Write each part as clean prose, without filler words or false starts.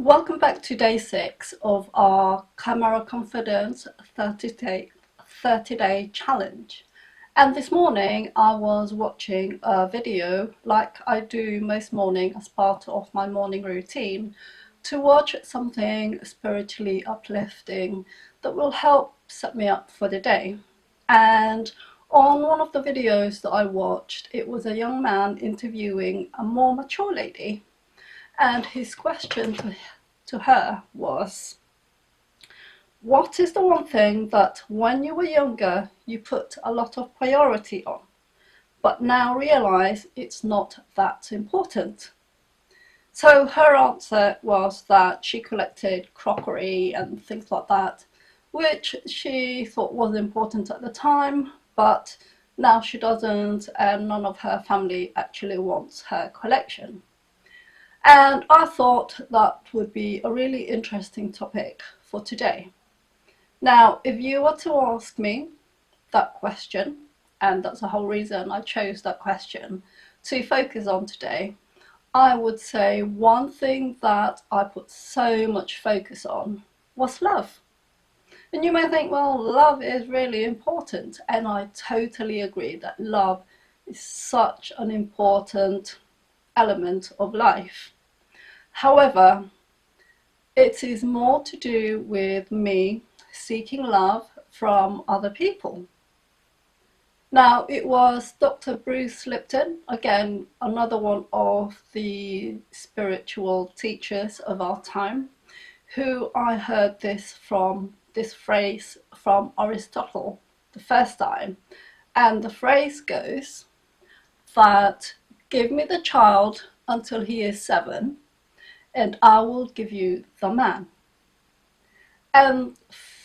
Welcome back to day 6 of our Camera Confidence 30-day challenge. And this morning I was watching a video, like I do most morning as part of my morning routine, to watch something spiritually uplifting that will help set me up for the day. And on one of the videos that I watched, it was a young man interviewing a more mature lady. And his question to her was, what is the one thing that when you were younger you put a lot of priority on, but now realize it's not that important? So her answer was that she collected crockery and things like that, which she thought was important at the time, but now she doesn't, and none of her family actually wants her collection. And I thought that would be a really interesting topic for today. Now, if you were to ask me that question, and that's the whole reason I chose that question to focus on today, I would say one thing that I put so much focus on was love. And you may think, well, love is really important, and I totally agree that love is such an important element of life. However, it is more to do with me seeking love from other people. Now, it was Dr. Bruce Lipton, again, another one of the spiritual teachers of our time, who I heard this phrase from Aristotle the first time. And the phrase goes that, give me the child until he is 7, and I will give you the man. And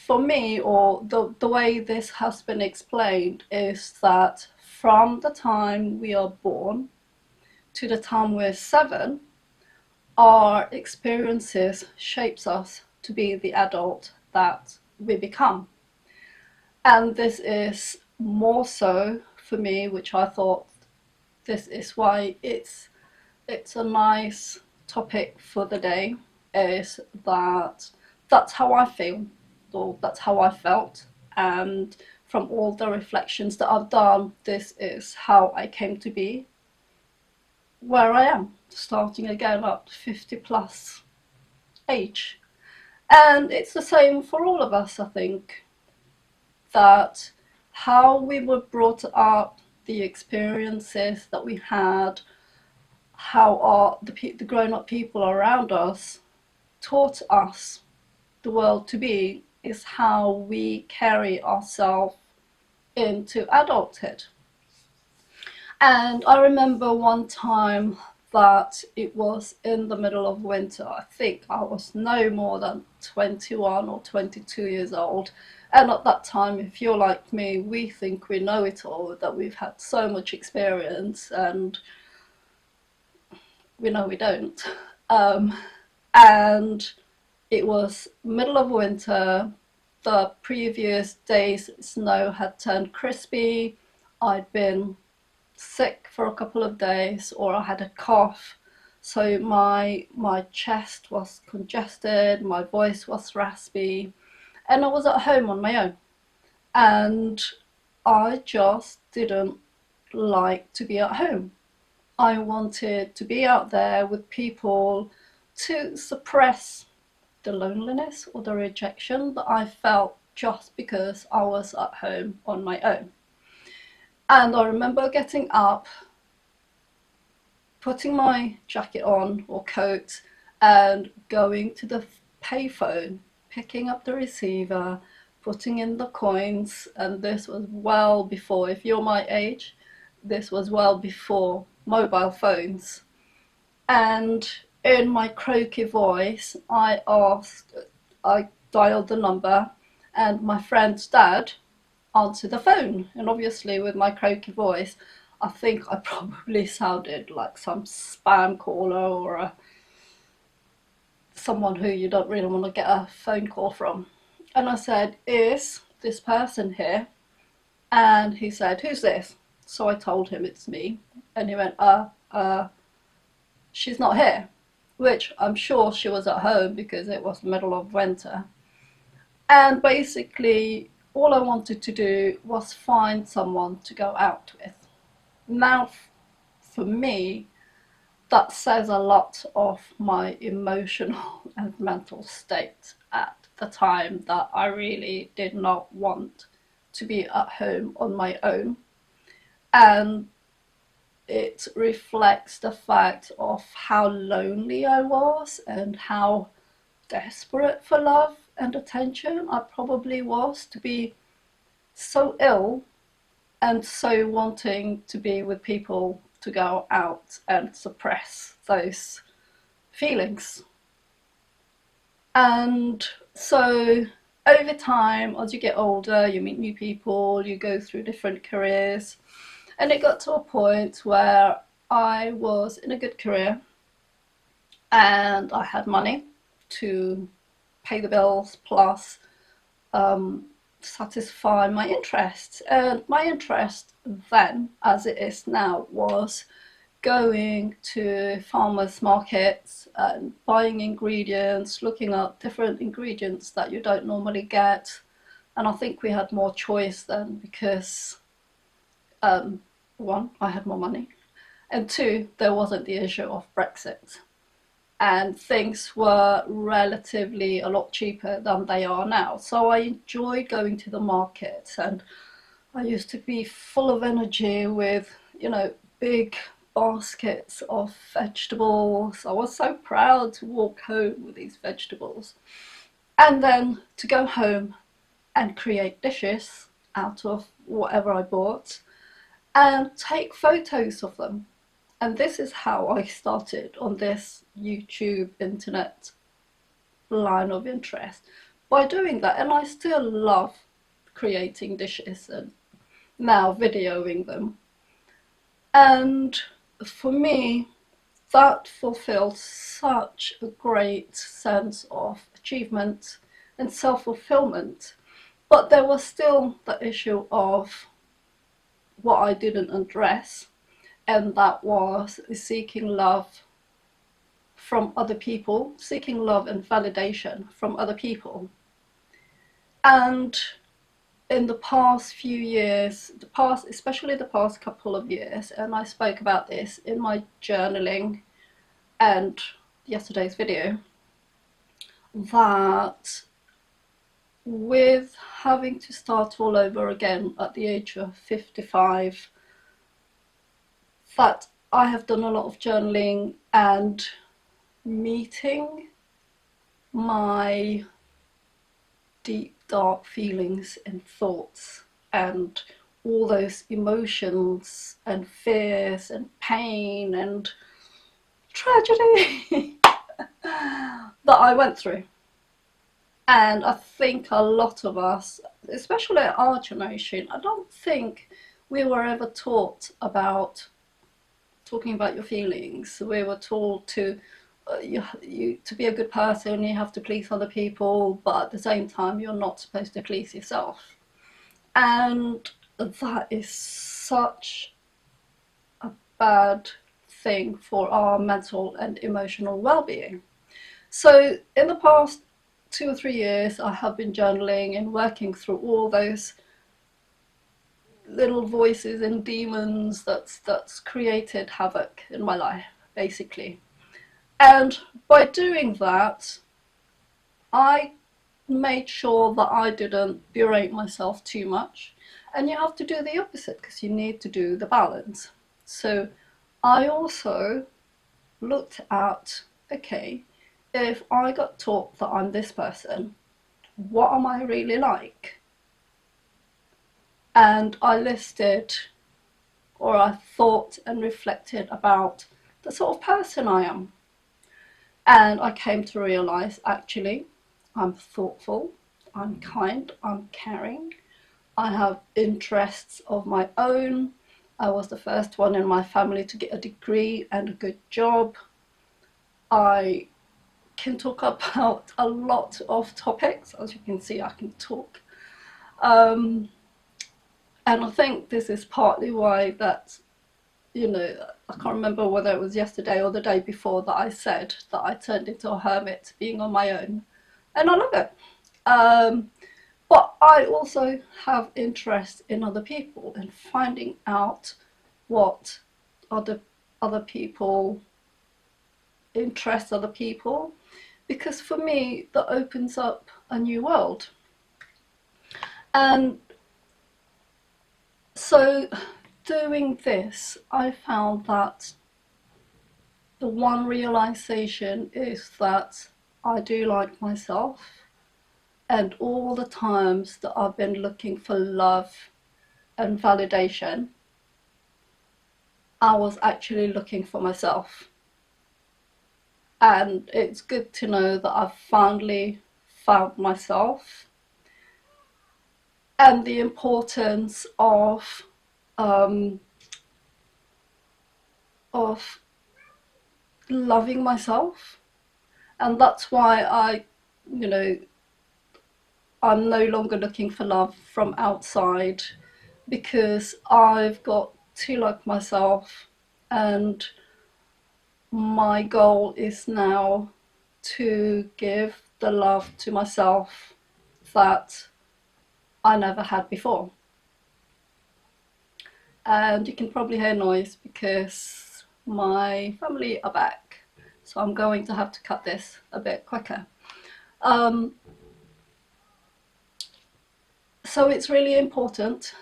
for me, or the way this has been explained, is that from the time we are born to the time we're 7, our experiences shapes us to be the adult that we become. And this is more so for me, which I thought this is why it's a nice topic for the day, is that that's how I feel, or that's how I felt, and from all the reflections that I've done, this is how I came to be where I am, starting again at 50 plus age. And it's the same for all of us, I think, that how we were brought up, the experiences that we had, how the grown-up people around us taught us the world to be, is how we carry ourselves into adulthood. And I remember one time that it was in the middle of winter. I think I was no more than 21 or 22 years old. And at that time, if you're like me, we think we know it all, that we've had so much experience, and we know we don't. And it was middle of winter. The previous day's snow had turned crispy. I'd been sick for a couple of days, or I had a cough. So my chest was congested, my voice was raspy, and I was at home on my own. And I just didn't like to be at home. I wanted to be out there with people to suppress the loneliness or the rejection that I felt just because I was at home on my own. And I remember getting up, putting my jacket on or coat, and going to the payphone, picking up the receiver, putting in the coins. And this was well before, if you're my age, this was well before mobile phones. And in my croaky voice, I dialed the number, and my friend's dad answered the phone. And obviously, with my croaky voice, I think I probably sounded like some spam caller, or someone who you don't really want to get a phone call from. And I said, is this person here? And he said, who's this? So I told him it's me. And he went, she's not here. which I'm sure she was at home because it was the middle of winter. And basically, all I wanted to do was find someone to go out with. Now, for me, that says a lot of my emotional and mental state at the time, that I really did not want to be at home on my own. And it reflects the fact of how lonely I was and how desperate for love and attention I probably was, to be so ill and so wanting to be with people, to go out and suppress those feelings. And so over time, as you get older, you meet new people, you go through different careers, and it got to a point where I was in a good career and I had money to pay the bills, plus um, satisfy my interests. And my interest then, as it is now, was going to farmers markets and buying ingredients, looking at different ingredients that you don't normally get. And I think we had more choice then because, one, I had more money, and two, there wasn't the issue of Brexit. And things were relatively a lot cheaper than they are now. So I enjoyed going to the market, and I used to be full of energy with, big baskets of vegetables. I was so proud to walk home with these vegetables. And then to go home and create dishes out of whatever I bought and take photos of them. And this is how I started on this YouTube internet line of interest, by doing that. And I still love creating dishes and now videoing them. And for me, that fulfilled such a great sense of achievement and self-fulfillment. But there was still the issue of what I didn't address, and that was seeking love from other people, seeking love and validation from other people. And in the past few years, especially the past couple of years, and I spoke about this in my journaling and yesterday's video, that with having to start all over again at the age of 55, that I have done a lot of journaling and meeting my deep, dark feelings and thoughts and all those emotions and fears and pain and tragedy that I went through. And I think a lot of us, especially our generation, I don't think we were ever taught about talking about your feelings. We were told to to be a good person, you have to please other people, but at the same time, you're not supposed to please yourself. And that is such a bad thing for our mental and emotional well-being. So in the past 2 or 3 years, I have been journaling and working through all those little voices and demons that's created havoc in my life, basically. And by doing that, I made sure that I didn't berate myself too much. And you have to do the opposite because you need to do the balance. So I also looked at, okay, if I got taught that I'm this person, what am I really like? And I listed, or I thought and reflected about the sort of person I am. And I came to realize, actually, I'm thoughtful, I'm kind, I'm caring, I have interests of my own. I was the first one in my family to get a degree and a good job. I can talk about a lot of topics. As you can see, I can talk. And I think this is partly why that, I can't remember whether it was yesterday or the day before that I said that I turned into a hermit being on my own, and I love it. But I also have interest in other people and finding out what other people interest other people, because for me that opens up a new world. And so doing this, I found that the one realization is that I do like myself, and all the times that I've been looking for love and validation, I was actually looking for myself. And it's good to know that I've finally found myself, and the importance um, of loving myself. And that's why you know, I'm no longer looking for love from outside, because I've got to like myself, and my goal is now to give the love to myself that I never had before. And you can probably hear noise because my family are back, so I'm going to have to cut this a bit quicker. Um, so it's really important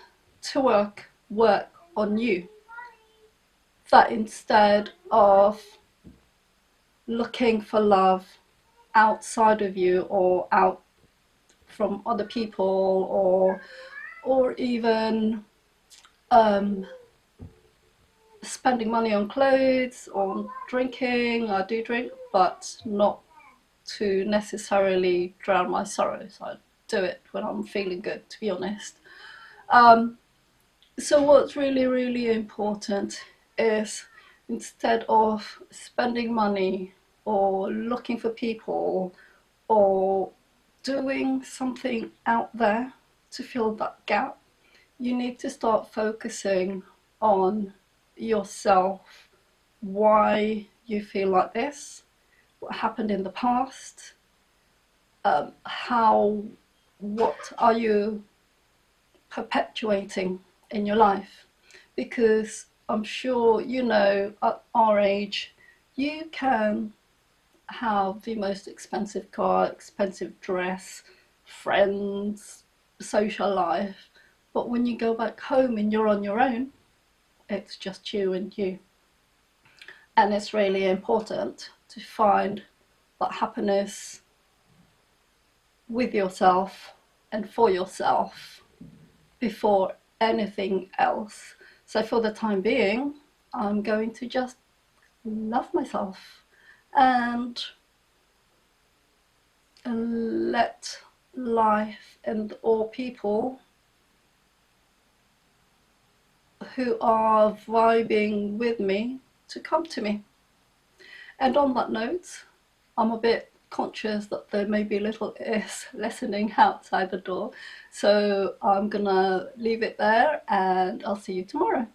to work on you, that instead of looking for love outside of you or out from other people, or even um, spending money on clothes or drinking. I do drink, but not to necessarily drown my sorrows. I do it when I'm feeling good, to be honest. Um, so what's really, really important is, instead of spending money or looking for people or doing something out there to fill that gap, you need to start focusing on yourself. Why you feel like this, what happened in the past, what are you perpetuating in your life? Because I'm sure at our age you can have the most expensive car, expensive dress, friends, social life, but when you go back home and you're on your own, it's just you and you. And it's really important to find that happiness with yourself and for yourself before anything else. So for the time being, I'm going to just love myself and let life and all people who are vibing with me to come to me. And on that note, I'm a bit conscious that there may be little ears listening outside the door, so I'm gonna leave it there and I'll see you tomorrow.